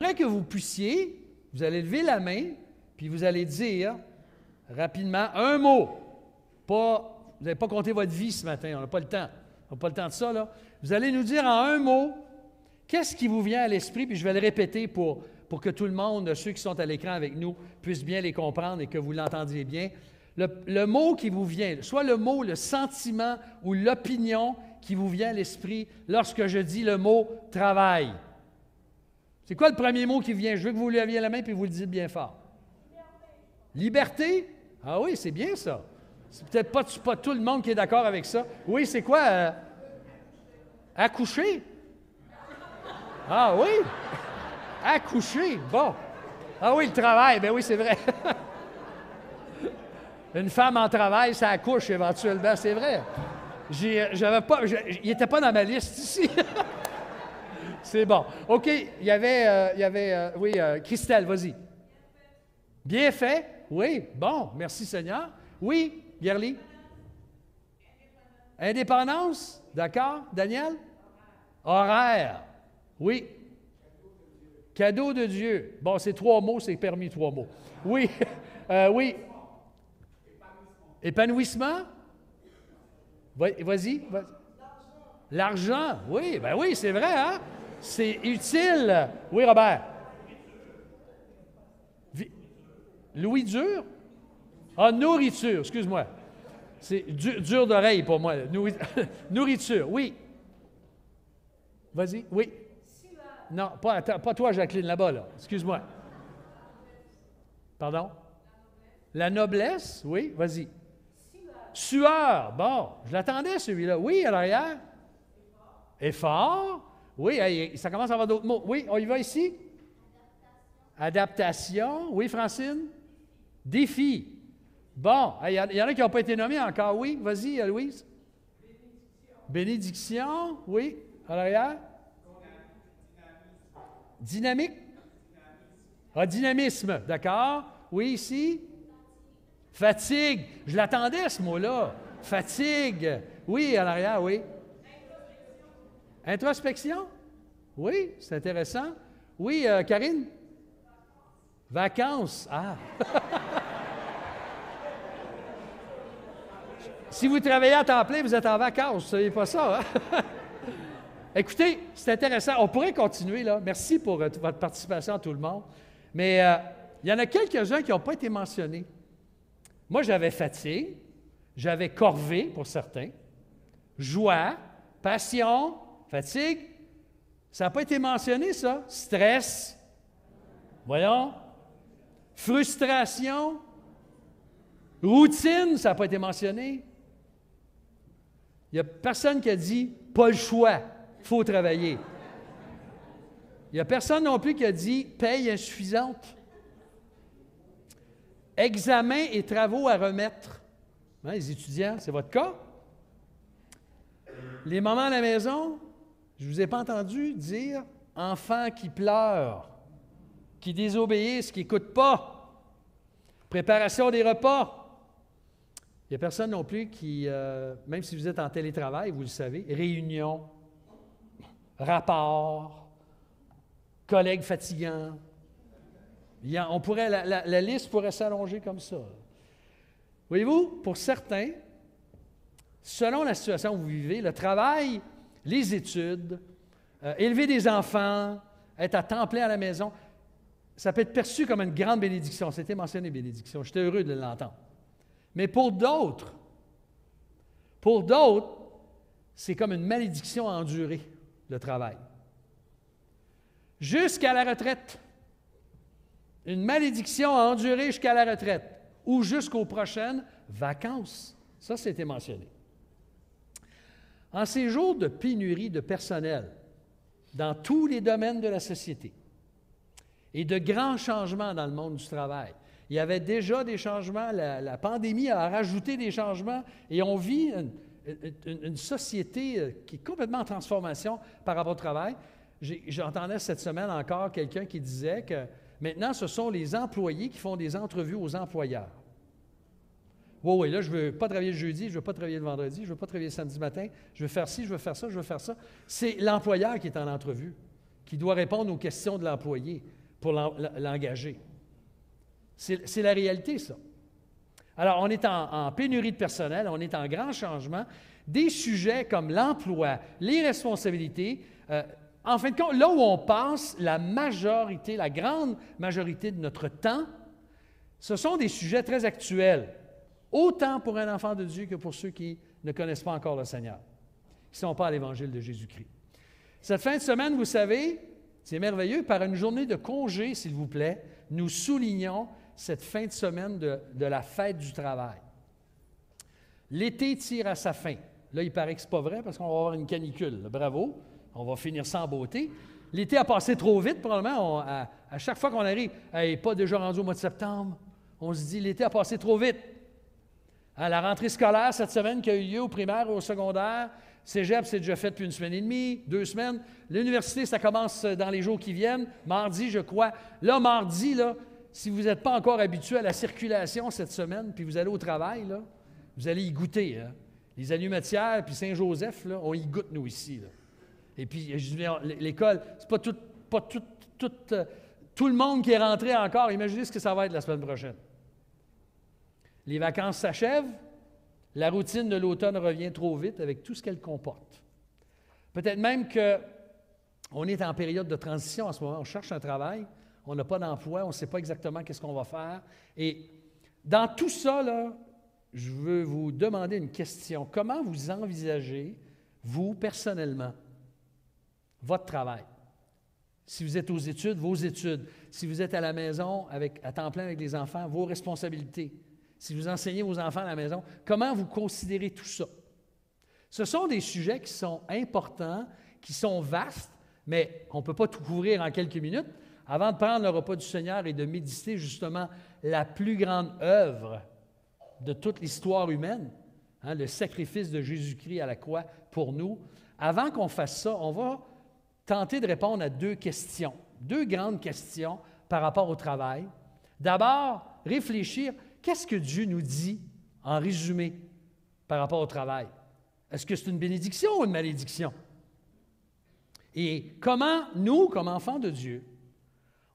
J'aimerais que vous puissiez, vous allez lever la main, puis vous allez dire rapidement un mot. Vous n'avez pas compté votre vie ce matin, on n'a pas le temps. On n'a pas le temps de ça, là. Vous allez nous dire en un mot, qu'est-ce qui vous vient à l'esprit, puis je vais le répéter pour que tout le monde, ceux qui sont à l'écran avec nous, puissent bien les comprendre et que vous l'entendiez bien. Le mot qui vous vient, soit le mot, le sentiment ou l'opinion qui vous vient à l'esprit lorsque je dis le mot « travail ». C'est quoi le premier mot qui vient? Je veux que vous leviez la main et vous le dites bien fort. Liberté? Ah oui, c'est bien ça. C'est peut-être pas tout le monde qui est d'accord avec ça. Oui, c'est quoi? Accoucher? Ah oui? Accoucher, bon. Ah oui, le travail, bien oui, c'est vrai. Une femme en travail, ça accouche éventuellement, c'est vrai. Il n'était pas dans ma liste ici. C'est bon. OK, il y avait Christelle, vas-y. Bien fait? Oui, bon, merci Seigneur. Oui, Gerly? Indépendance? D'accord. Daniel? Horaire. Oui. Cadeau de Dieu. Bon, c'est 3 mots, c'est permis 3 mots. Oui. Oui. Épanouissement? Vas-y. L'argent. Oui, ben oui, c'est vrai, hein? C'est utile. Oui, Robert. Louis dur? Ah, nourriture, excuse-moi. C'est dur d'oreille pour moi. Nourriture, oui. Vas-y, oui. Non, pas toi, Jacqueline, là-bas, là. Excuse-moi. Pardon? La noblesse, oui, vas-y. Sueur, bon, je l'attendais celui-là. Oui, à l'arrière. Effort. Oui, ça commence à avoir d'autres mots. Oui, on y va ici. Adaptation. Oui, Francine. Défi. Bon, il y en a qui n'ont pas été nommés encore. Oui, vas-y, Louise. Bénédiction. Oui, à l'arrière. Dynamique. Ah, dynamisme, d'accord. Oui, ici. Fatigue. Je l'attendais, ce mot-là. Fatigue. Oui, à l'arrière, oui. Introspection. Oui, c'est intéressant. Oui, Karine? Vacances. Ah! Si vous travaillez à temps plein, vous êtes en vacances. Vous ne saviez pas ça, hein? Écoutez, c'est intéressant. On pourrait continuer, là. Merci pour votre participation à tout le monde. Mais il y en a quelques-uns qui n'ont pas été mentionnés. Moi, j'avais fatigue, j'avais corvée pour certains, joie, passion, fatigue. Ça n'a pas été mentionné, ça. Stress. Voyons. Frustration. Routine, ça n'a pas été mentionné. Il n'y a personne qui a dit « pas le choix, il faut travailler ». Il n'y a personne non plus qui a dit « paye insuffisante ». Examen et travaux à remettre. Hein, les étudiants, c'est votre cas? Les mamans à la maison, je ne vous ai pas entendu dire « enfants qui pleurent, qui désobéissent, qui n'écoutent pas, préparation des repas ». Il n'y a personne non plus qui, même si vous êtes en télétravail, vous le savez, réunion, rapport, collègues fatigants. La liste pourrait s'allonger comme ça. Voyez-vous, pour certains, selon la situation où vous vivez, le travail, les études, élever des enfants, être à temps plein à la maison, ça peut être perçu comme une grande bénédiction. C'était mentionné bénédiction. J'étais heureux de l'entendre. Mais pour d'autres, c'est comme une malédiction à endurer, le travail. Jusqu'à la retraite. Une malédiction à endurer jusqu'à la retraite ou jusqu'aux prochaines vacances. Ça, c'était mentionné. En ces jours de pénurie de personnel dans tous les domaines de la société et de grands changements dans le monde du travail, il y avait déjà des changements, la pandémie a rajouté des changements et on vit une société qui est complètement en transformation par rapport au travail. J'entendais cette semaine encore quelqu'un qui disait que maintenant, ce sont les employés qui font des entrevues aux employeurs. Oui, là, je ne veux pas travailler le jeudi, je ne veux pas travailler le vendredi, je ne veux pas travailler le samedi matin, je veux faire ci, je veux faire ça, je veux faire ça. C'est l'employeur qui est en entrevue. qui doit répondre aux questions de l'employé pour l'engager. C'est la réalité, ça. Alors, on est en pénurie de personnel, on est en grand changement. Des sujets comme l'emploi, les responsabilités, en fin de compte, là où on passe la grande majorité de notre temps, ce sont des sujets très actuels, autant pour un enfant de Dieu que pour ceux qui ne connaissent pas encore le Seigneur, qui ne sont pas à l'Évangile de Jésus-Christ. Cette fin de semaine, vous savez, c'est merveilleux, par une journée de congé, s'il vous plaît, nous soulignons cette fin de semaine de la fête du travail. L'été tire à sa fin. Là, il paraît que ce n'est pas vrai parce qu'on va avoir une canicule. Bravo, on va finir sans beauté. L'été a passé trop vite, probablement. À chaque fois qu'on arrive, hey, pas déjà rendu au mois de septembre, on se dit l'été a passé trop vite. À la rentrée scolaire cette semaine qui a eu lieu au primaire ou au secondaire, Cégep, c'est déjà fait depuis 1 semaine et demie, 2 semaines. L'université, ça commence dans les jours qui viennent. Mardi, je crois. Là, mardi, là, si vous n'êtes pas encore habitué à la circulation cette semaine, puis vous allez au travail, là, vous allez y goûter. Hein? Les Allumetières puis Saint-Joseph, là, on y goûte, nous, ici. Là. Et puis, l'école, c'est pas tout le monde qui est rentré encore. Imaginez ce que ça va être la semaine prochaine. Les vacances s'achèvent. La routine de l'automne revient trop vite avec tout ce qu'elle comporte. Peut-être même qu'on est en période de transition en ce moment. On cherche un travail, on n'a pas d'emploi, on ne sait pas exactement qu'est-ce qu'on va faire. Et dans tout ça, là, je veux vous demander une question. Comment vous envisagez, vous, personnellement, votre travail? Si vous êtes aux études, vos études. Si vous êtes à la maison à temps plein avec les enfants, vos responsabilités. Si vous enseignez vos enfants à la maison, comment vous considérez tout ça? Ce sont des sujets qui sont importants, qui sont vastes, mais on ne peut pas tout couvrir en quelques minutes. Avant de prendre le repas du Seigneur et de méditer justement la plus grande œuvre de toute l'histoire humaine, hein, le sacrifice de Jésus-Christ à la croix pour nous, avant qu'on fasse ça, on va tenter de répondre à 2 questions, 2 grandes questions par rapport au travail. D'abord, réfléchir. Qu'est-ce que Dieu nous dit, en résumé, par rapport au travail? Est-ce que c'est une bénédiction ou une malédiction? Et comment, nous, comme enfants de Dieu,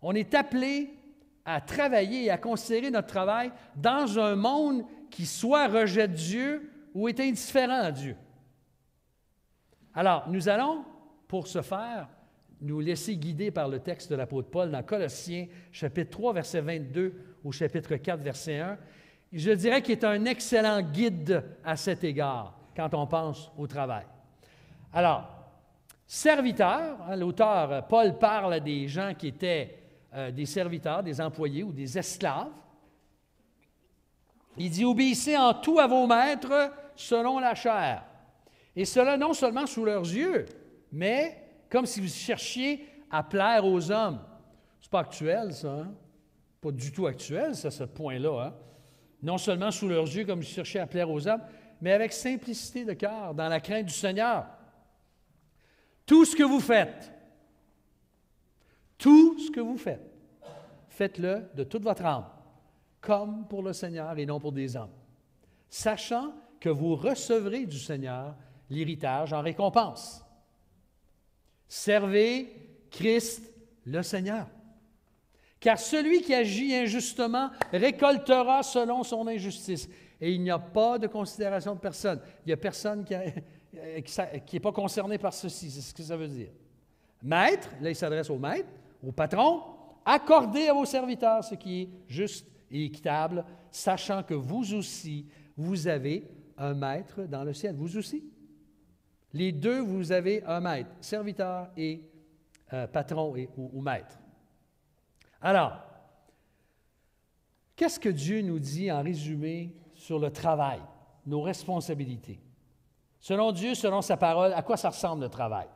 on est appelés à travailler et à considérer notre travail dans un monde qui soit rejette Dieu ou est indifférent à Dieu? Alors, nous allons, pour ce faire, nous laisser guider par le texte de l'apôtre Paul dans Colossiens, chapitre 3, verset 22 au chapitre 4, verset 1. Je dirais qu'il est un excellent guide à cet égard quand on pense au travail. Alors, serviteurs, hein, l'auteur Paul parle des gens qui étaient des serviteurs, des employés ou des esclaves. Il dit « Obéissez en tout à vos maîtres selon la chair. » Et cela non seulement sous leurs yeux, mais comme si vous cherchiez à plaire aux hommes. C'est pas actuel, ça, hein? Pas du tout actuel, ça, ce point-là. Hein? Non seulement sous leurs yeux, comme si vous cherchiez à plaire aux hommes, mais avec simplicité de cœur, dans la crainte du Seigneur. Tout ce que vous faites, faites-le de toute votre âme, comme pour le Seigneur et non pour des hommes, sachant que vous recevrez du Seigneur l'héritage en récompense. Servez Christ le Seigneur. Car celui qui agit injustement récoltera selon son injustice. Et il n'y a pas de considération de personne. Il n'y a personne qui n'est pas concerné par ceci. C'est ce que ça veut dire. Maître, là il s'adresse au maître, au patron, accordez à vos serviteurs ce qui est juste et équitable, sachant que vous aussi, vous avez un maître dans le ciel. Vous aussi. Les deux, vous avez un maître, serviteur et patron ou maître. Alors, qu'est-ce que Dieu nous dit en résumé sur le travail, nos responsabilités? Selon Dieu, selon sa parole, à quoi ça ressemble le travail?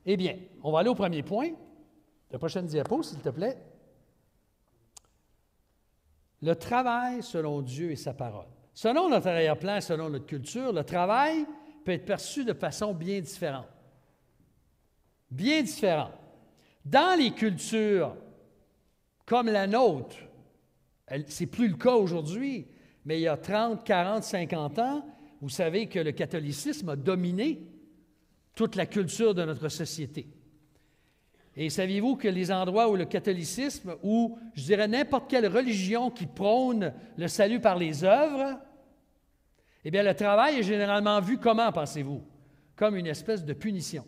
Eh bien, on va aller au premier point. La prochaine diapo, s'il te plaît. Le travail selon Dieu et sa parole. Selon notre arrière-plan, selon notre culture, le travail peut être perçu de façon bien différente. Bien différente. Dans les cultures comme la nôtre, ce n'est plus le cas aujourd'hui, mais il y a 30, 40, 50 ans, vous savez que le catholicisme a dominé toute la culture de notre société. Et saviez-vous que les endroits où le catholicisme, ou je dirais n'importe quelle religion qui prône le salut par les œuvres, eh bien le travail est généralement vu comment, pensez-vous? Comme une espèce de punition.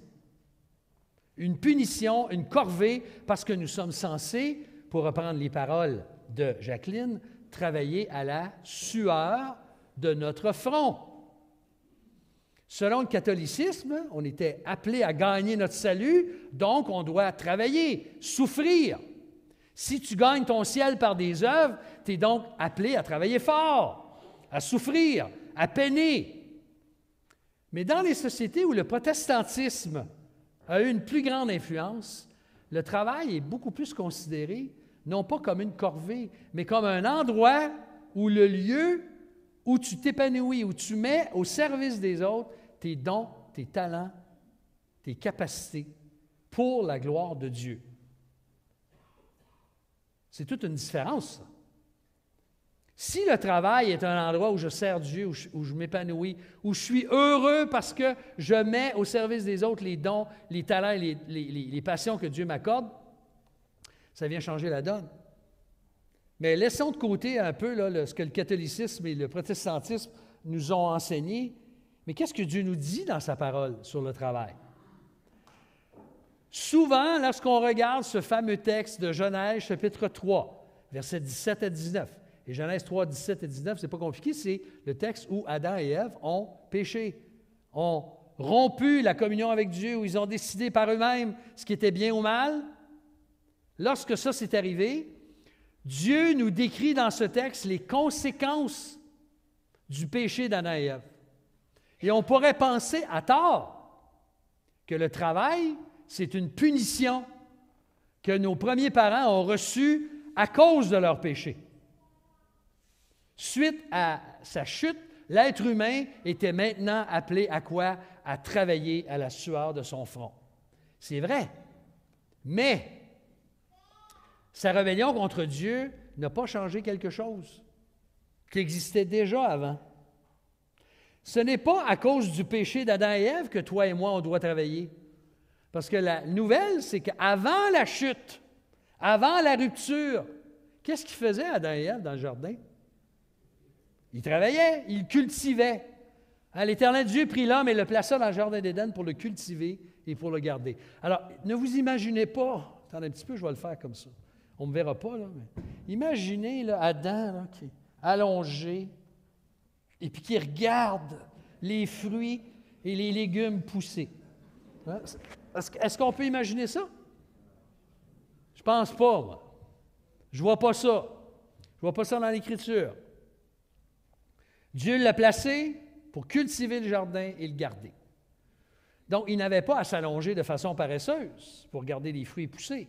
Une punition, une corvée, parce que nous sommes censés, pour reprendre les paroles de Jacqueline, travailler à la sueur de notre front. Selon le catholicisme, on était appelé à gagner notre salut, donc on doit travailler, souffrir. Si tu gagnes ton ciel par des œuvres, tu es donc appelé à travailler fort, à souffrir, à peiner. Mais dans les sociétés où le protestantisme a eu une plus grande influence, le travail est beaucoup plus considéré, non pas comme une corvée, mais comme un endroit où le lieu où tu t'épanouis, où tu mets au service des autres tes dons, tes talents, tes capacités pour la gloire de Dieu. C'est toute une différence, ça. Si le travail est un endroit où je sers Dieu, où je m'épanouis, où je suis heureux parce que je mets au service des autres les dons, les talents et les passions que Dieu m'accorde, ça vient changer la donne. Mais laissons de côté un peu là, ce que le catholicisme et le protestantisme nous ont enseigné. Mais qu'est-ce que Dieu nous dit dans sa parole sur le travail? Souvent, lorsqu'on regarde ce fameux texte de Genèse, chapitre 3, versets 17 à 19, et Genèse 3, 17 et 19, ce n'est pas compliqué, c'est le texte où Adam et Ève ont péché, ont rompu la communion avec Dieu, où ils ont décidé par eux-mêmes ce qui était bien ou mal. Lorsque ça s'est arrivé, Dieu nous décrit dans ce texte les conséquences du péché d'Adam et Ève. Et on pourrait penser à tort que le travail, c'est une punition que nos premiers parents ont reçue à cause de leur péché. Suite à sa chute, l'être humain était maintenant appelé à quoi? À travailler à la sueur de son front. C'est vrai, mais sa rébellion contre Dieu n'a pas changé quelque chose qui existait déjà avant. Ce n'est pas à cause du péché d'Adam et Ève que toi et moi, on doit travailler. Parce que la nouvelle, c'est qu'avant la chute, avant la rupture, qu'est-ce qu'ils faisaient Adam et Ève dans le jardin? Ils travaillaient, ils cultivaient. L'Éternel Dieu prit l'homme et le plaça dans le jardin d'Éden pour le cultiver et pour le garder. Alors, ne vous imaginez pas, attendez un petit peu, je vais le faire comme ça. On ne me verra pas, là. Mais imaginez là, Adam là, qui est allongé et puis qui regarde les fruits et les légumes pousser. Hein? Est-ce qu'on peut imaginer ça? Je ne pense pas, moi. Je ne vois pas ça. Je ne vois pas ça dans l'Écriture. Dieu l'a placé pour cultiver le jardin et le garder. Donc, il n'avait pas à s'allonger de façon paresseuse pour garder les fruits pousser.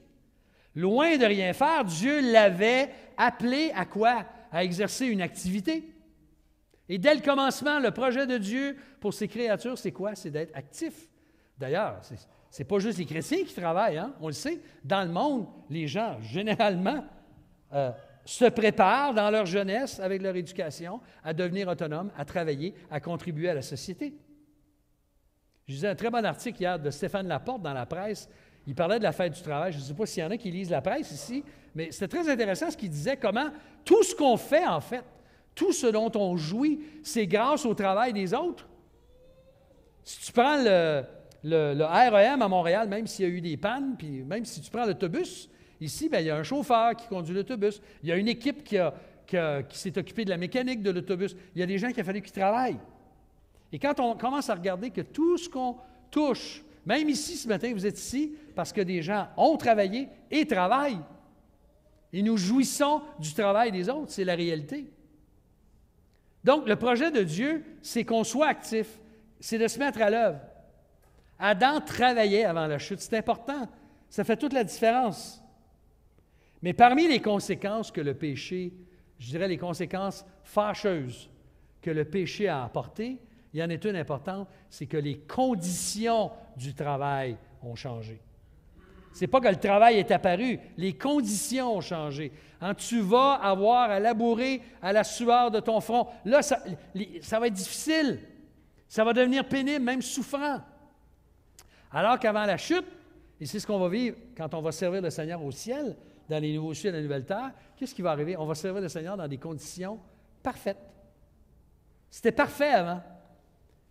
Loin de rien faire, Dieu l'avait appelé à quoi? À exercer une activité. Et dès le commencement, le projet de Dieu pour ses créatures, c'est quoi? C'est d'être actif. D'ailleurs, ce n'est pas juste les chrétiens qui travaillent, hein? On le sait. Dans le monde, les gens, généralement, se préparent dans leur jeunesse, avec leur éducation, à devenir autonomes, à travailler, à contribuer à la société. Je lisais un très bon article hier de Stéphane Laporte dans la presse. Il parlait de la fête du travail. Je ne sais pas s'il y en a qui lisent la presse ici, mais c'était très intéressant ce qu'il disait, comment tout ce qu'on fait, en fait, tout ce dont on jouit, c'est grâce au travail des autres. Si tu prends le REM à Montréal, même s'il y a eu des pannes, puis même si tu prends l'autobus, ici, bien, il y a un chauffeur qui conduit l'autobus. Il y a une équipe qui s'est occupée de la mécanique de l'autobus. Il y a des gens qui a fallu qu'ils travaillent. Et quand on commence à regarder que tout ce qu'on touche, même ici ce matin, vous êtes ici parce que des gens ont travaillé et travaillent. Et nous jouissons du travail des autres, c'est la réalité. Donc, le projet de Dieu, c'est qu'on soit actif, c'est de se mettre à l'œuvre. Adam travaillait avant la chute, c'est important, ça fait toute la différence. Mais parmi les conséquences que le péché, je dirais les conséquences fâcheuses que le péché a apportées, il y en a une importante, c'est que les conditions du travail ont changé. Ce n'est pas que le travail est apparu, les conditions ont changé. Tu vas avoir à labourer à la sueur de ton front. Là, ça va être difficile. Ça va devenir pénible, même souffrant. Alors qu'avant la chute, Et c'est ce qu'on va vivre quand on va servir le Seigneur au ciel, dans les nouveaux cieux et la nouvelle terre. Qu'est-ce qui va arriver? On va servir le Seigneur dans des conditions parfaites. C'était parfait avant.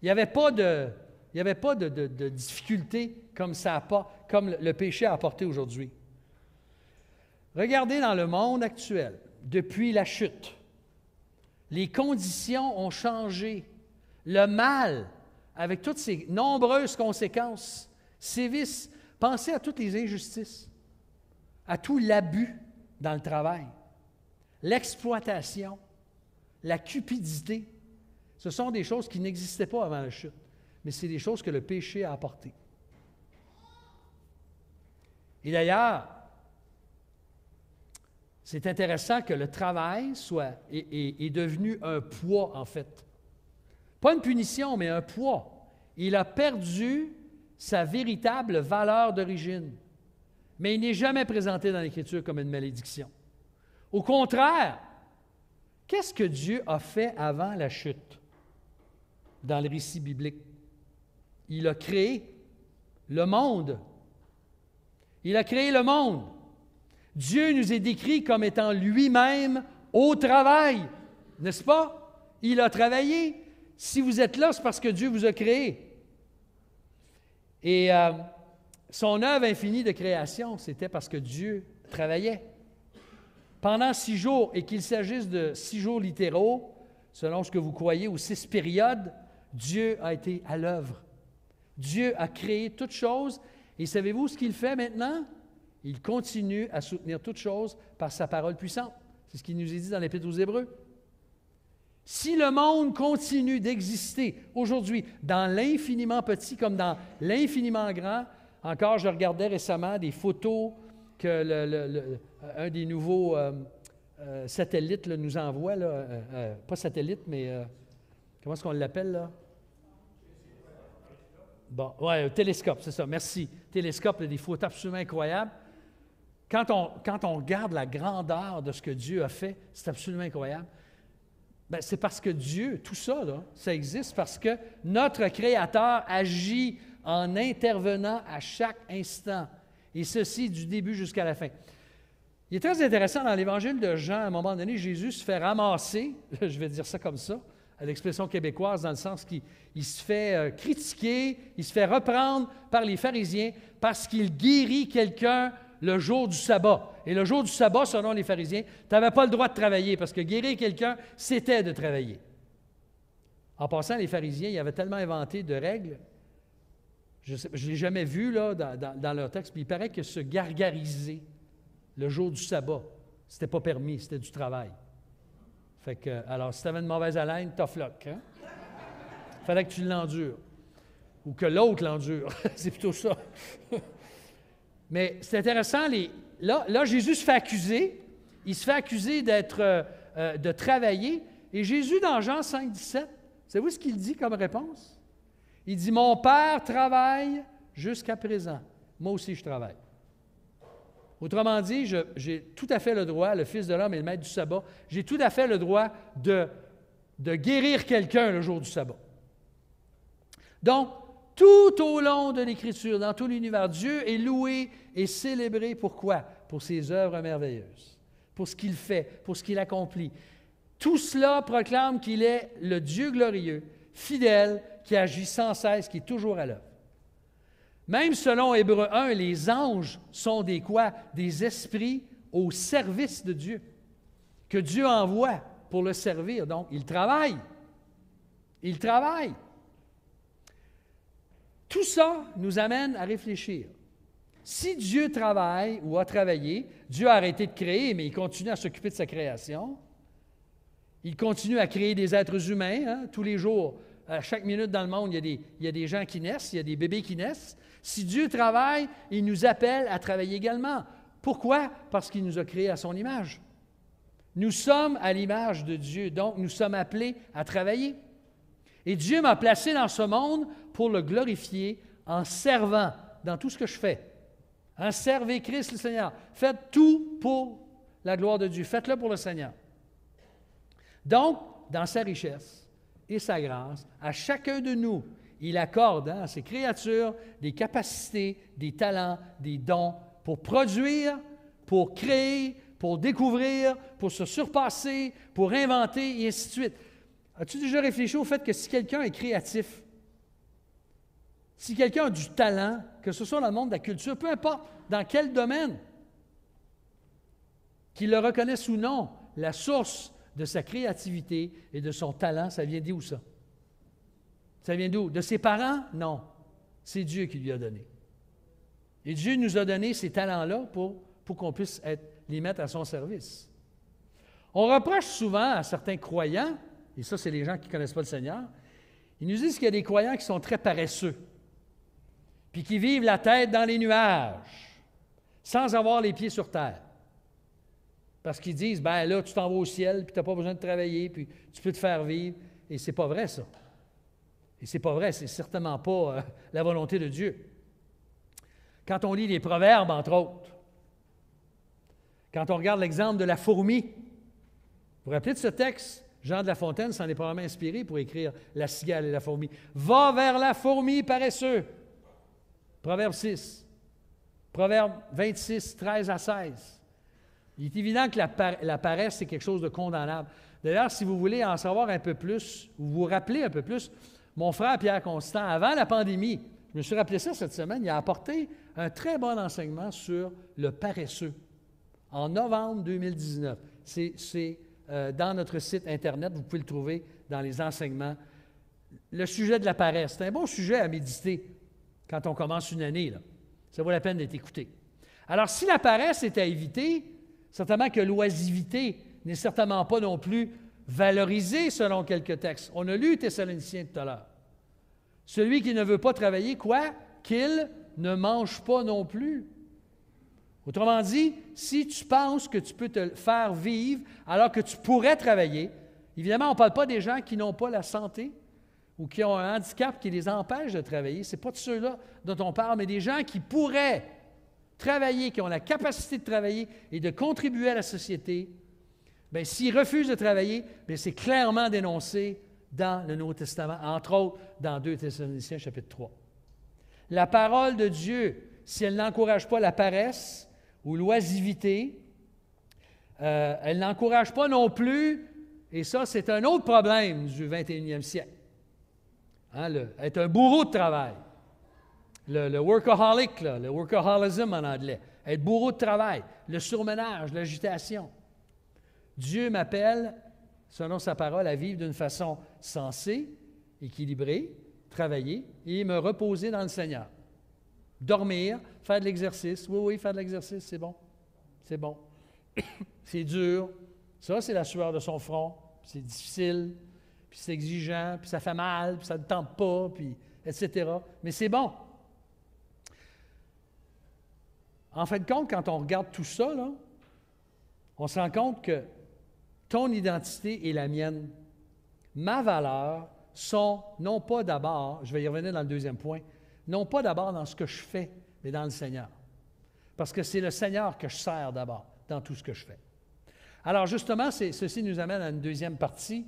Il n'y avait pas de difficulté comme le péché a apporté aujourd'hui. Regardez dans le monde actuel, depuis la chute, les conditions ont changé. Le mal, avec toutes ses nombreuses conséquences, sévissent. Pensez à toutes les injustices, à tout l'abus dans le travail, l'exploitation, la cupidité. Ce sont des choses qui n'existaient pas avant la chute, mais c'est des choses que le péché a apportées. Et d'ailleurs, c'est intéressant que le travail est devenu un poids, en fait. Pas une punition, mais un poids. Il a perdu sa véritable valeur d'origine. Mais il n'est jamais présenté dans l'Écriture comme une malédiction. Au contraire, qu'est-ce que Dieu a fait avant la chute dans le récit biblique? Il a créé le monde. Il a créé le monde. Dieu nous est décrit comme étant lui-même au travail, n'est-ce pas? Il a travaillé. Si vous êtes là, c'est parce que Dieu vous a créé. Et son œuvre infinie de création, c'était parce que Dieu travaillait. Pendant 6 jours, et qu'il s'agisse de 6 jours littéraux, selon ce que vous croyez, ou 6 périodes, Dieu a été à l'œuvre. Dieu a créé toutes choses. Et savez-vous ce qu'il fait maintenant? Il continue à soutenir toutes choses par sa parole puissante. C'est ce qu'il nous est dit dans l'Épître aux Hébreux. Si le monde continue d'exister aujourd'hui dans l'infiniment petit comme dans l'infiniment grand, encore je regardais récemment des photos que un des nouveaux satellites là, nous envoie, là, pas satellite, mais comment est-ce qu'on l'appelle là? Bon, ouais, télescope, c'est ça, merci. Télescope, des photos absolument incroyables. Quand on regarde la grandeur de ce que Dieu a fait, c'est absolument incroyable. Bien, c'est parce que Dieu, tout ça, là, ça existe parce que notre Créateur agit en intervenant à chaque instant, et ceci du début jusqu'à la fin. Il est très intéressant dans l'Évangile de Jean, à un moment donné, Jésus se fait ramasser, je vais dire ça comme ça, à l'expression québécoise, dans le sens qu'il se fait critiquer, il se fait reprendre par les pharisiens parce qu'il guérit quelqu'un le jour du sabbat. Et le jour du sabbat, selon les pharisiens, tu n'avais pas le droit de travailler parce que guérir quelqu'un, c'était de travailler. En passant, les pharisiens, ils avaient tellement inventé de règles, je ne l'ai jamais vu là, dans leur texte, mais il paraît que se gargariser le jour du sabbat, ce n'était pas permis, c'était du travail. Fait que, alors, si tu avais une mauvaise haleine, tough luck. Hein? Il fallait que tu l'endures. Ou que l'autre l'endure. C'est plutôt ça. Mais c'est intéressant, là, Jésus se fait accuser. Il se fait accuser de travailler. Et Jésus, dans Jean 5, 17, savez-vous ce qu'il dit comme réponse? Il dit, « Mon Père travaille jusqu'à présent. Moi aussi, je travaille. » Autrement dit, j'ai tout à fait le droit, le Fils de l'homme et le Maître du sabbat, j'ai tout à fait le droit de guérir quelqu'un le jour du sabbat. Donc, tout au long de l'Écriture, dans tout l'univers, Dieu est loué et célébré. Pourquoi? Pour ses œuvres merveilleuses, pour ce qu'il fait, pour ce qu'il accomplit. Tout cela proclame qu'il est le Dieu glorieux, fidèle, qui agit sans cesse, qui est toujours à l'œuvre. Même selon Hébreux 1, les anges sont des quoi? Des esprits au service de Dieu, que Dieu envoie pour le servir. Donc, ils travaillent. Ils travaillent. Tout ça nous amène à réfléchir. Si Dieu travaille ou a travaillé, Dieu a arrêté de créer, mais il continue à s'occuper de sa création. Il continue à créer des êtres humains. Hein, tous les jours, à chaque minute dans le monde, il y a des gens qui naissent, il y a des bébés qui naissent. Si Dieu travaille, il nous appelle à travailler également. Pourquoi? Parce qu'il nous a créés à son image. Nous sommes à l'image de Dieu, donc nous sommes appelés à travailler. Et Dieu m'a placé dans ce monde pour le glorifier en servant dans tout ce que je fais. Hein, servez Christ le Seigneur. Faites tout pour la gloire de Dieu. Faites-le pour le Seigneur. Donc, dans sa richesse et sa grâce, à chacun de nous, il accorde à ces créatures des capacités, des talents, des dons pour produire, pour créer, pour découvrir, pour se surpasser, pour inventer, et ainsi de suite. As-tu déjà réfléchi au fait que si quelqu'un est créatif, si quelqu'un a du talent, que ce soit dans le monde de la culture, peu importe dans quel domaine, qu'il le reconnaisse ou non, la source de sa créativité et de son talent, ça vient d'où ça? Ça vient d'où? De ses parents? Non. C'est Dieu qui lui a donné. Et Dieu nous a donné ces talents-là pour qu'on puisse les mettre à son service. On reproche souvent à certains croyants, et ça, c'est les gens qui ne connaissent pas le Seigneur, ils nous disent qu'il y a des croyants qui sont très paresseux, puis qui vivent la tête dans les nuages, sans avoir les pieds sur terre. Parce qu'ils disent, ben là, tu t'en vas au ciel, puis tu n'as pas besoin de travailler, puis tu peux te faire vivre. Et c'est pas vrai, ça. Et c'est pas vrai, c'est certainement pas la volonté de Dieu. Quand on lit les Proverbes, entre autres, quand on regarde l'exemple de la fourmi, vous vous rappelez de ce texte? Jean de La Fontaine s'en est probablement inspiré pour écrire La cigale et la fourmi. « Va vers la fourmi, paresseux ». Proverbe 6. Proverbe 26, 13 à 16. Il est évident que la paresse, c'est quelque chose de condamnable. D'ailleurs, si vous voulez en savoir un peu plus, ou vous rappeler un peu plus, mon frère Pierre Constant, avant la pandémie, je me suis rappelé ça cette semaine, il a apporté un très bon enseignement sur le paresseux en novembre 2019. C'est dans notre site Internet, vous pouvez le trouver dans les enseignements. Le sujet de la paresse, c'est un bon sujet à méditer quand on commence une année, là. Ça vaut la peine d'être écouté. Alors, si la paresse est à éviter, certainement que l'oisivité n'est certainement pas non plus valorisée selon quelques textes. On a lu Thessaloniciens tout à l'heure. Celui qui ne veut pas travailler, quoi? Qu'il ne mange pas non plus. Autrement dit, si tu penses que tu peux te faire vivre alors que tu pourrais travailler, évidemment, on ne parle pas des gens qui n'ont pas la santé ou qui ont un handicap qui les empêche de travailler. Ce n'est pas de ceux-là dont on parle, mais des gens qui pourraient travailler, qui ont la capacité de travailler et de contribuer à la société. Bien, s'ils refusent de travailler, bien, c'est clairement dénoncé dans le Nouveau Testament, entre autres dans 2 Thessaloniciens, chapitre 3. La parole de Dieu, si elle n'encourage pas la paresse ou l'oisivité, elle n'encourage pas non plus, et ça, c'est un autre problème du 21e siècle, être un bourreau de travail. Le workaholic, là, le workaholism en anglais, être bourreau de travail, le surmenage, l'agitation. Dieu m'appelle, selon sa parole, à vivre d'une façon sensée, équilibrée, travailler et me reposer dans le Seigneur. Dormir, faire de l'exercice. Oui, faire de l'exercice, c'est bon. C'est bon. C'est dur. Ça, c'est la sueur de son front. C'est difficile, puis c'est exigeant, puis ça fait mal, puis ça ne tente pas, puis etc. Mais c'est bon. En fin de compte, quand on regarde tout ça, là, on se rend compte que ton identité et la mienne, ma valeur, sont non pas d'abord, je vais y revenir dans le deuxième point, non pas d'abord dans ce que je fais, mais dans le Seigneur. Parce que c'est le Seigneur que je sers d'abord dans tout ce que je fais. Alors justement, ceci nous amène à une deuxième partie.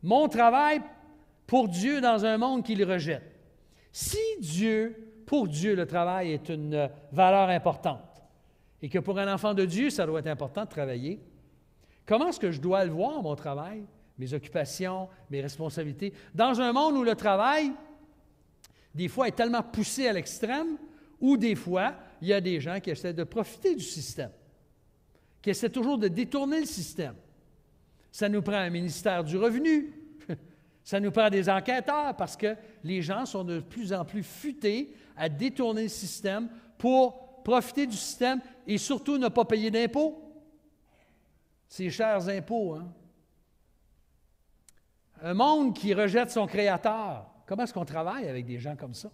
Mon travail pour Dieu dans un monde qui le rejette. Si pour Dieu, le travail est une valeur importante, et que pour un enfant de Dieu, ça doit être important de travailler, comment est-ce que je dois le voir, mon travail, mes occupations, mes responsabilités, dans un monde où le travail, des fois, est tellement poussé à l'extrême, ou des fois, il y a des gens qui essaient de profiter du système, qui essaient toujours de détourner le système. Ça nous prend un ministère du revenu, ça nous prend des enquêteurs, parce que les gens sont de plus en plus futés à détourner le système pour profiter du système et surtout ne pas payer d'impôts. Ces chers impôts, hein? Un monde qui rejette son Créateur, comment est-ce qu'on travaille avec des gens comme ça?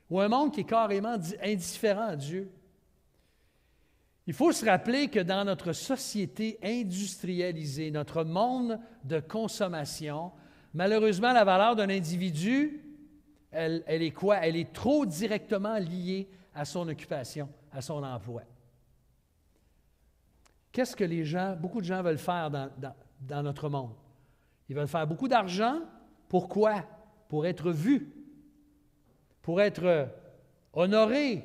Ou un monde qui est carrément indifférent à Dieu. Il faut se rappeler que dans notre société industrialisée, notre monde de consommation, malheureusement, la valeur d'un individu, elle est quoi? Elle est trop directement liée à son occupation, à son emploi. Qu'est-ce que beaucoup de gens veulent faire dans notre monde? Ils veulent faire beaucoup d'argent. Pourquoi? Pour être vus, pour être honoré,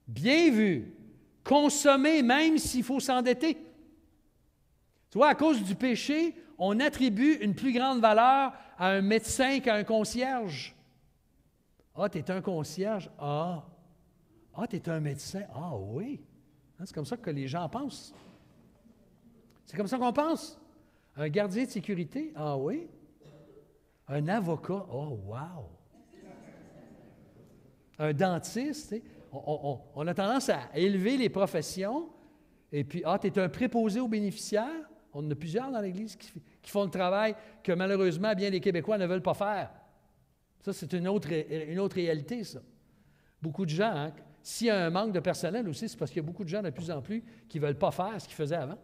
bien vu, consommé, même s'il faut s'endetter. Tu vois, à cause du péché, on attribue une plus grande valeur à un médecin qu'à un concierge. Ah, tu es un concierge? Ah, tu es un médecin? Ah oui. Hein, c'est comme ça que les gens pensent. C'est comme ça qu'on pense. Un gardien de sécurité? Ah oui. Un avocat? Oh, wow. Un dentiste? Tu sais, on a tendance à élever les professions. Et puis, tu es un préposé aux bénéficiaires. On en a plusieurs dans l'Église qui font le travail que malheureusement, bien les Québécois ne veulent pas faire. Ça, c'est une autre réalité, ça. Beaucoup de gens, hein, s'il y a un manque de personnel aussi, c'est parce qu'il y a beaucoup de gens de plus en plus qui ne veulent pas faire ce qu'ils faisaient avant.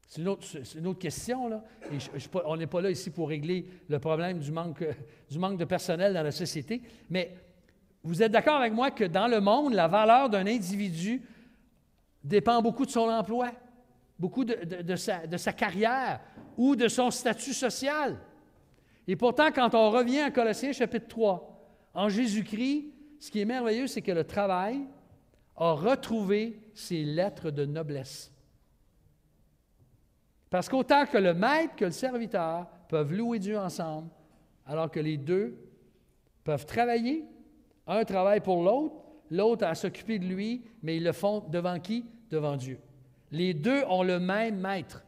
C'est une autre question, là. Et on n'est pas là ici pour régler le problème du manque de personnel dans la société. Mais vous êtes d'accord avec moi que dans le monde, la valeur d'un individu dépend beaucoup de son emploi, beaucoup de sa carrière ou de son statut social. Et pourtant, quand on revient à Colossiens chapitre 3, en Jésus-Christ, ce qui est merveilleux, c'est que le travail a retrouvé ses lettres de noblesse. Parce qu'autant que le maître que le serviteur peuvent louer Dieu ensemble, alors que les deux peuvent travailler, un travaille pour l'autre, l'autre à s'occuper de lui, mais ils le font devant qui? Devant Dieu. Les deux ont le même maître.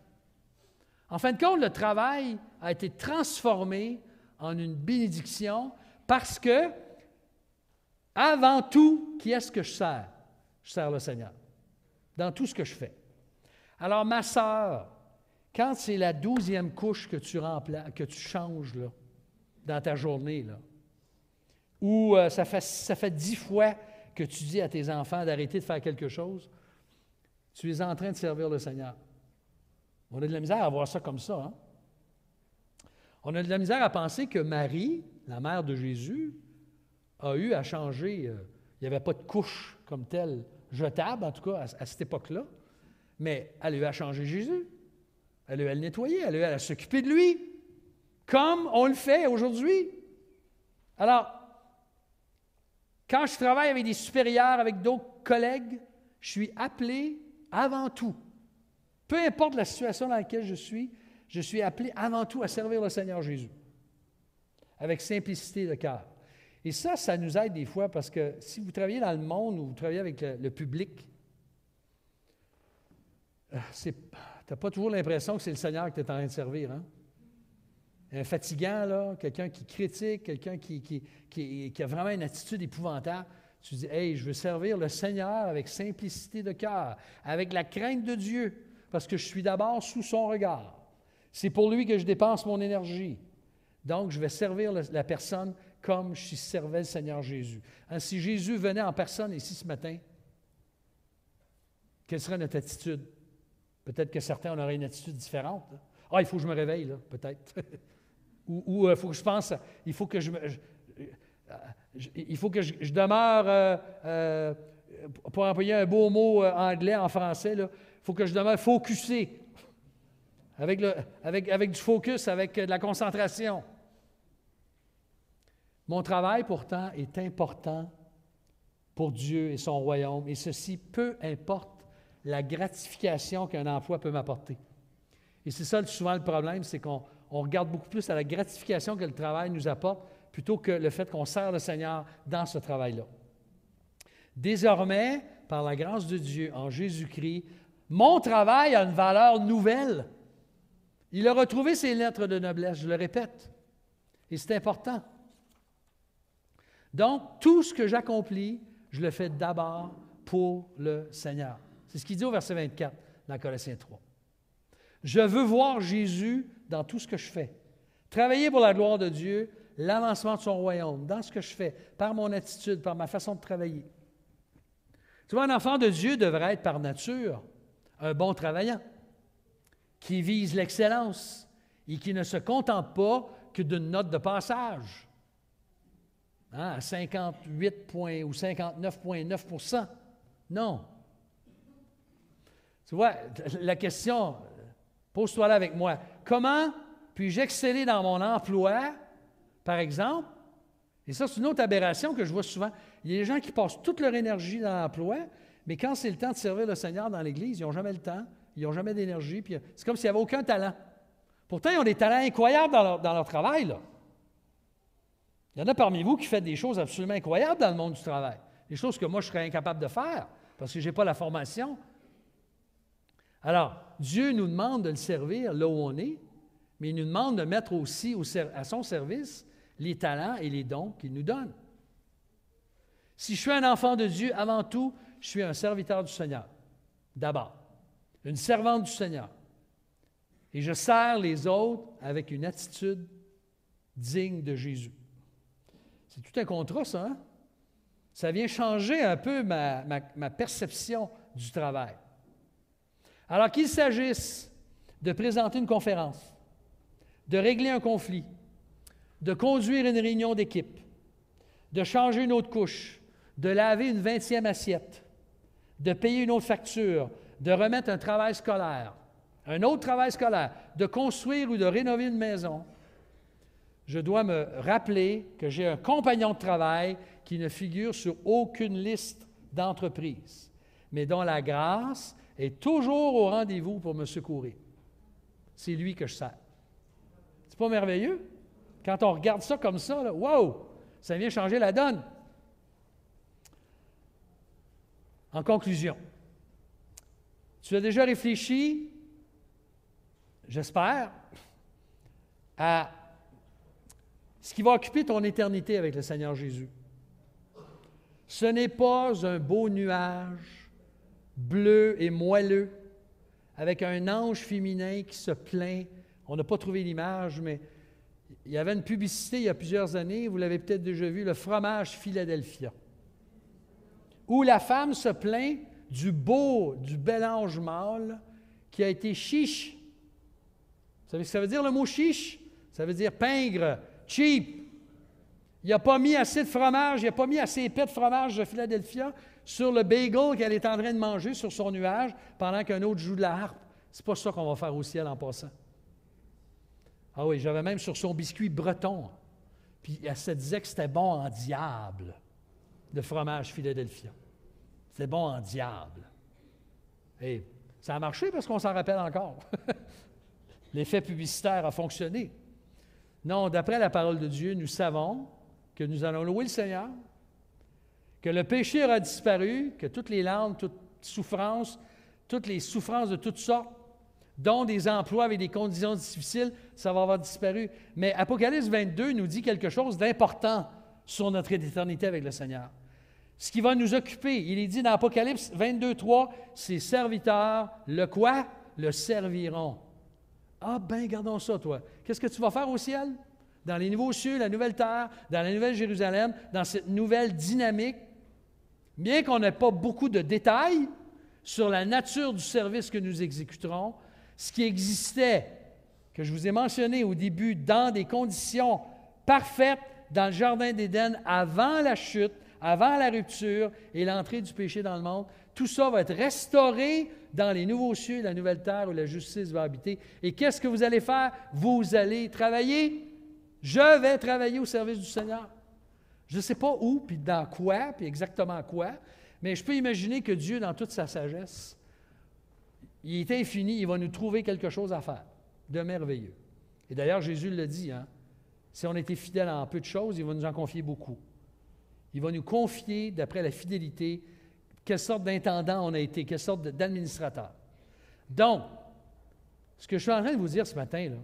En fin de compte, le travail a été transformé en une bénédiction parce que, avant tout, qui est-ce que je sers? Je sers le Seigneur, dans tout ce que je fais. Alors, ma sœur, quand c'est la 12e couche que tu changes là, dans ta journée, là, ou ça fait 10 fois que tu dis à tes enfants d'arrêter de faire quelque chose, tu es en train de servir le Seigneur. On a de la misère à voir ça comme ça. Hein? On a de la misère à penser que Marie, la mère de Jésus, a eu à changer. Il n'y avait pas de couche comme telle jetable, en tout cas à cette époque-là, mais elle a eu à changer Jésus. Elle a eu à le nettoyer, elle a eu à s'occuper de lui, comme on le fait aujourd'hui. Alors, quand je travaille avec des supérieurs, avec d'autres collègues, je suis appelé avant tout, peu importe la situation dans laquelle je suis appelé avant tout à servir le Seigneur Jésus, avec simplicité de cœur. Et ça nous aide des fois parce que si vous travaillez dans le monde ou vous travaillez avec le public, tu n'as pas toujours l'impression que c'est le Seigneur que tu es en train de servir. Hein? Un fatigant, là, quelqu'un qui critique, quelqu'un qui a vraiment une attitude épouvantable. Tu dis, « Hey, je veux servir le Seigneur avec simplicité de cœur, avec la crainte de Dieu, parce que je suis d'abord sous son regard. C'est pour lui que je dépense mon énergie. Donc, je vais servir la personne comme je servais le Seigneur Jésus. » Hein, si Jésus venait en personne ici ce matin, quelle serait notre attitude? Peut-être que certains, on aurait une attitude différente. Là. « Ah, il faut que je me réveille, là, peut-être. » Ou il faut que je pense, il faut que je demeure, pour employer un beau mot anglais en français, il faut que je demeure focusé, avec du focus, avec de la concentration. Mon travail, pourtant, est important pour Dieu et son royaume, et ceci, peu importe la gratification qu'un emploi peut m'apporter. Et c'est ça souvent le problème, c'est qu'on regarde beaucoup plus à la gratification que le travail nous apporte, plutôt que le fait qu'on sert le Seigneur dans ce travail-là. Désormais, par la grâce de Dieu, en Jésus-Christ, mon travail a une valeur nouvelle. Il a retrouvé ses lettres de noblesse, je le répète. Et c'est important. Donc, tout ce que j'accomplis, je le fais d'abord pour le Seigneur. C'est ce qu'il dit au verset 24 dans Colossiens 3. Je veux voir Jésus dans tout ce que je fais. Travailler pour la gloire de Dieu, l'avancement de son royaume, dans ce que je fais, par mon attitude, par ma façon de travailler. Tu vois, un enfant de Dieu devrait être par nature un bon travaillant, qui vise l'excellence et qui ne se contente pas que d'une note de passage, hein, à 58 points ou 59,9 %. Non. Tu vois, la question, pose-toi là avec moi. Comment puis-je exceller dans mon emploi, par exemple, Et ça, c'est une autre aberration que je vois souvent. Il y a des gens qui passent toute leur énergie dans l'emploi, mais quand c'est le temps de servir le Seigneur dans l'Église, ils n'ont jamais le temps, ils n'ont jamais d'énergie, puis c'est comme s'il n'y avait aucun talent. Pourtant, ils ont des talents incroyables dans leur travail, là. Il y en a parmi vous qui font des choses absolument incroyables dans le monde du travail. Des choses que moi, je serais incapable de faire parce que je n'ai pas la formation. Alors, Dieu nous demande de le servir là où on est, mais il nous demande de mettre aussi à son service les talents et les dons qu'il nous donne. Si je suis un enfant de Dieu, avant tout, je suis un serviteur du Seigneur, d'abord, une servante du Seigneur. Et je sers les autres avec une attitude digne de Jésus. C'est tout un contrat, ça, hein? Ça vient changer un peu ma perception du travail. Alors qu'il s'agisse de présenter une conférence, de régler un conflit, de conduire une réunion d'équipe, de changer une autre couche, de laver une 20e assiette, de payer une autre facture, de remettre un travail scolaire, un autre travail scolaire, de construire ou de rénover une maison, je dois me rappeler que j'ai un compagnon de travail qui ne figure sur aucune liste d'entreprise, mais dont la grâce est toujours au rendez-vous pour me secourir. C'est lui que je sers. C'est pas merveilleux? Quand on regarde ça comme ça, là, wow! Ça vient changer la donne. En conclusion, tu as déjà réfléchi, j'espère, à ce qui va occuper ton éternité avec le Seigneur Jésus. Ce n'est pas un beau nuage bleu et moelleux avec un ange féminin qui se plaint. On n'a pas trouvé l'image, mais il y avait une publicité il y a plusieurs années, vous l'avez peut-être déjà vu, le fromage Philadelphia, où la femme se plaint du bel ange mâle qui a été chiche. Vous savez ce que ça veut dire le mot chiche? Ça veut dire pingre, cheap. Il n'a pas mis assez de fromage, il n'a pas mis assez épais de fromage de Philadelphia sur le bagel qu'elle est en train de manger sur son nuage pendant qu'un autre joue de la harpe. C'est pas ça qu'on va faire au ciel en passant. Ah oui, j'avais même sur son biscuit breton. Puis elle se disait que c'était bon en diable, le fromage Philadelphia. C'est bon en diable. Et ça a marché parce qu'on s'en rappelle encore. L'effet publicitaire a fonctionné. Non, d'après la parole de Dieu, nous savons que nous allons louer le Seigneur, que le péché aura disparu, que toutes les larmes, toutes les souffrances de toutes sortes, dont des emplois avec des conditions difficiles, ça va avoir disparu. Mais Apocalypse 22 nous dit quelque chose d'important sur notre éternité avec le Seigneur. Ce qui va nous occuper, il est dit dans Apocalypse 22, 3, ses serviteurs, le quoi? Le serviront. Ah ben, gardons ça, toi. Qu'est-ce que tu vas faire au ciel? Dans les nouveaux cieux, la nouvelle terre, dans la nouvelle Jérusalem, dans cette nouvelle dynamique, bien qu'on n'ait pas beaucoup de détails sur la nature du service que nous exécuterons, ce qui existait, que je vous ai mentionné au début, dans des conditions parfaites dans le Jardin d'Éden avant la chute, avant la rupture et l'entrée du péché dans le monde, tout ça va être restauré dans les nouveaux cieux et la nouvelle terre où la justice va habiter. Et qu'est-ce que vous allez faire? Vous allez travailler. Je vais travailler au service du Seigneur. Je ne sais pas où, puis dans quoi, puis exactement quoi, mais je peux imaginer que Dieu, dans toute sa sagesse, il est infini, il va nous trouver quelque chose à faire de merveilleux. Et d'ailleurs, Jésus le dit, hein, si on était fidèle en peu de choses, il va nous en confier beaucoup. Il va nous confier, d'après la fidélité, quelle sorte d'intendant on a été, quelle sorte d'administrateur. Donc, ce que je suis en train de vous dire ce matin, là,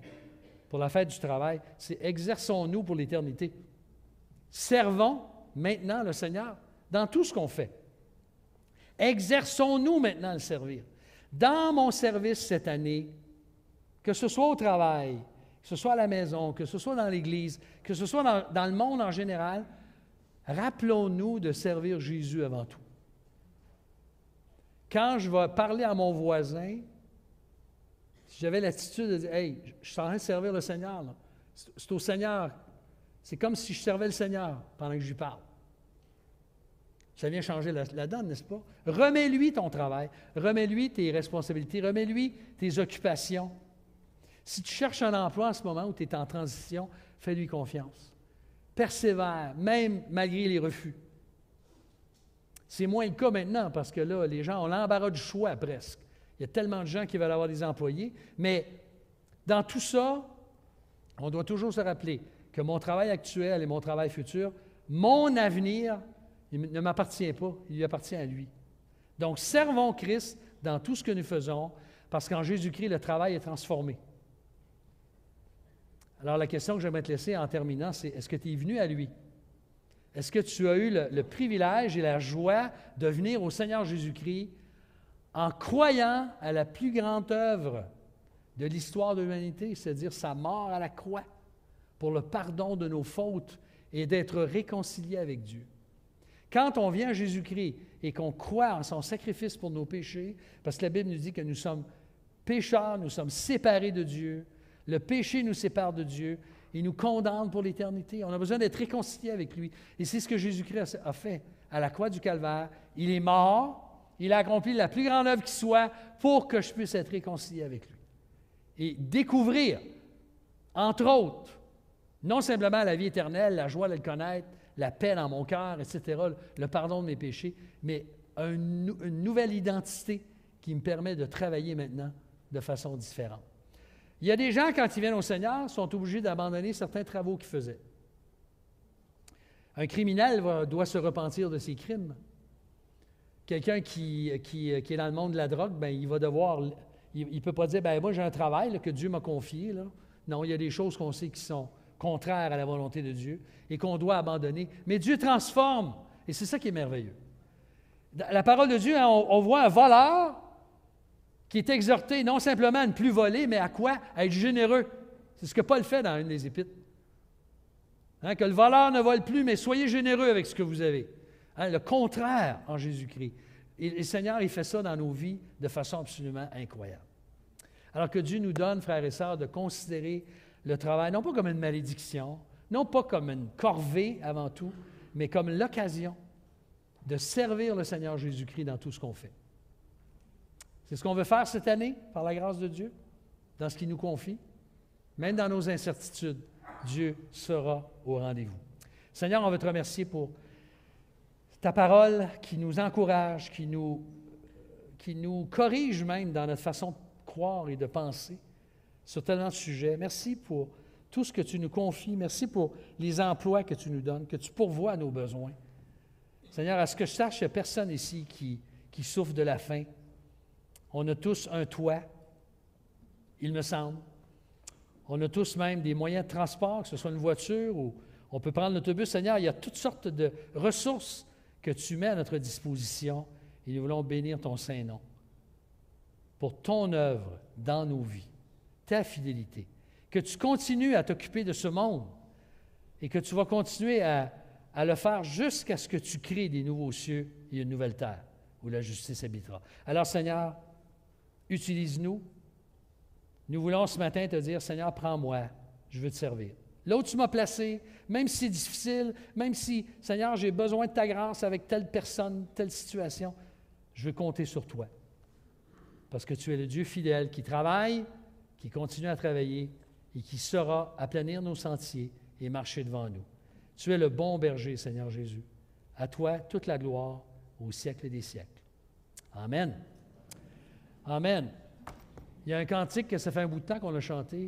pour la fête du travail, c'est exerçons-nous pour l'éternité. Servons maintenant le Seigneur dans tout ce qu'on fait. Exerçons-nous maintenant à le servir. Dans mon service cette année, que ce soit au travail, que ce soit à la maison, que ce soit dans l'Église, que ce soit dans le monde en général, rappelons-nous de servir Jésus avant tout. Quand je vais parler à mon voisin, si j'avais l'attitude de dire « Hey, je suis en train de servir le Seigneur, là. C'est au Seigneur. » C'est comme si je servais le Seigneur pendant que je lui parle. Ça vient changer la donne, n'est-ce pas? Remets-lui ton travail, remets-lui tes responsabilités, remets-lui tes occupations. Si tu cherches un emploi en ce moment où tu es en transition, fais-lui confiance. persévère, même malgré les refus. C'est moins le cas maintenant parce que là, les gens ont l'embarras du choix presque. Il y a tellement de gens qui veulent avoir des employés. Mais dans tout ça, on doit toujours se rappeler que mon travail actuel et mon travail futur, mon avenir, il ne m'appartient pas, il lui appartient à lui. Donc, servons Christ dans tout ce que nous faisons parce qu'en Jésus-Christ, le travail est transformé. Alors, la question que j'aimerais te laisser en terminant, c'est est-ce que tu es venu à lui? Est-ce que tu as eu le privilège et la joie de venir au Seigneur Jésus-Christ en croyant à la plus grande œuvre de l'histoire de l'humanité, c'est-à-dire sa mort à la croix pour le pardon de nos fautes et d'être réconcilié avec Dieu? Quand on vient à Jésus-Christ et qu'on croit en son sacrifice pour nos péchés, parce que la Bible nous dit que nous sommes pécheurs, nous sommes séparés de Dieu, le péché nous sépare de Dieu, il nous condamne pour l'éternité. On a besoin d'être réconcilié avec lui. Et c'est ce que Jésus-Christ a fait à la croix du Calvaire. Il est mort, il a accompli la plus grande œuvre qui soit pour que je puisse être réconcilié avec lui. Et découvrir, entre autres, non simplement la vie éternelle, la joie de le connaître, la paix dans mon cœur, etc., le pardon de mes péchés, mais une nouvelle identité qui me permet de travailler maintenant de façon différente. Il y a des gens, quand ils viennent au Seigneur, sont obligés d'abandonner certains travaux qu'ils faisaient. Un criminel doit se repentir de ses crimes. Quelqu'un qui est dans le monde de la drogue, bien, il va devoir... Il ne peut pas dire, bien, moi, j'ai un travail là, que Dieu m'a confié. Là. Non, il y a des choses qu'on sait qui sont contraires à la volonté de Dieu et qu'on doit abandonner. Mais Dieu transforme, et c'est ça qui est merveilleux. Dans la parole de Dieu, hein, on voit un voleur qui est exhorté non simplement à ne plus voler, mais à quoi? À être généreux. C'est ce que Paul fait dans une des Épîtres. Hein, que le voleur ne vole plus, mais soyez généreux avec ce que vous avez. Hein, le contraire en Jésus-Christ. Et le Seigneur, il fait ça dans nos vies de façon absolument incroyable. Alors que Dieu nous donne, frères et sœurs, de considérer le travail, non pas comme une malédiction, non pas comme une corvée avant tout, mais comme l'occasion de servir le Seigneur Jésus-Christ dans tout ce qu'on fait. C'est ce qu'on veut faire cette année, par la grâce de Dieu, dans ce qu'il nous confie. Même dans nos incertitudes, Dieu sera au rendez-vous. Seigneur, on veut te remercier pour ta parole qui nous encourage, qui nous corrige même dans notre façon de croire et de penser sur tellement de sujets. Merci pour tout ce que tu nous confies. Merci pour les emplois que tu nous donnes, que tu pourvois à nos besoins. Seigneur, à ce que je sache, il n'y a personne ici qui souffre de la faim. On a tous un toit, il me semble. On a tous même des moyens de transport, que ce soit une voiture ou on peut prendre l'autobus. Seigneur, il y a toutes sortes de ressources que tu mets à notre disposition et nous voulons bénir ton Saint-Nom pour ton œuvre dans nos vies, ta fidélité. Que tu continues à t'occuper de ce monde et que tu vas continuer à le faire jusqu'à ce que tu crées des nouveaux cieux et une nouvelle terre où la justice habitera. Alors, Seigneur, utilise-nous. Nous voulons ce matin te dire, Seigneur, prends-moi, je veux te servir. Là où tu m'as placé, même si c'est difficile, même si, Seigneur, j'ai besoin de ta grâce avec telle personne, telle situation, je veux compter sur toi. Parce que tu es le Dieu fidèle qui travaille, qui continue à travailler et qui saura aplanir nos sentiers et marcher devant nous. Tu es le bon berger, Seigneur Jésus. À toi, toute la gloire au siècle des siècles. Amen. Amen. Il y a un cantique que ça fait un bout de temps qu'on a chanté.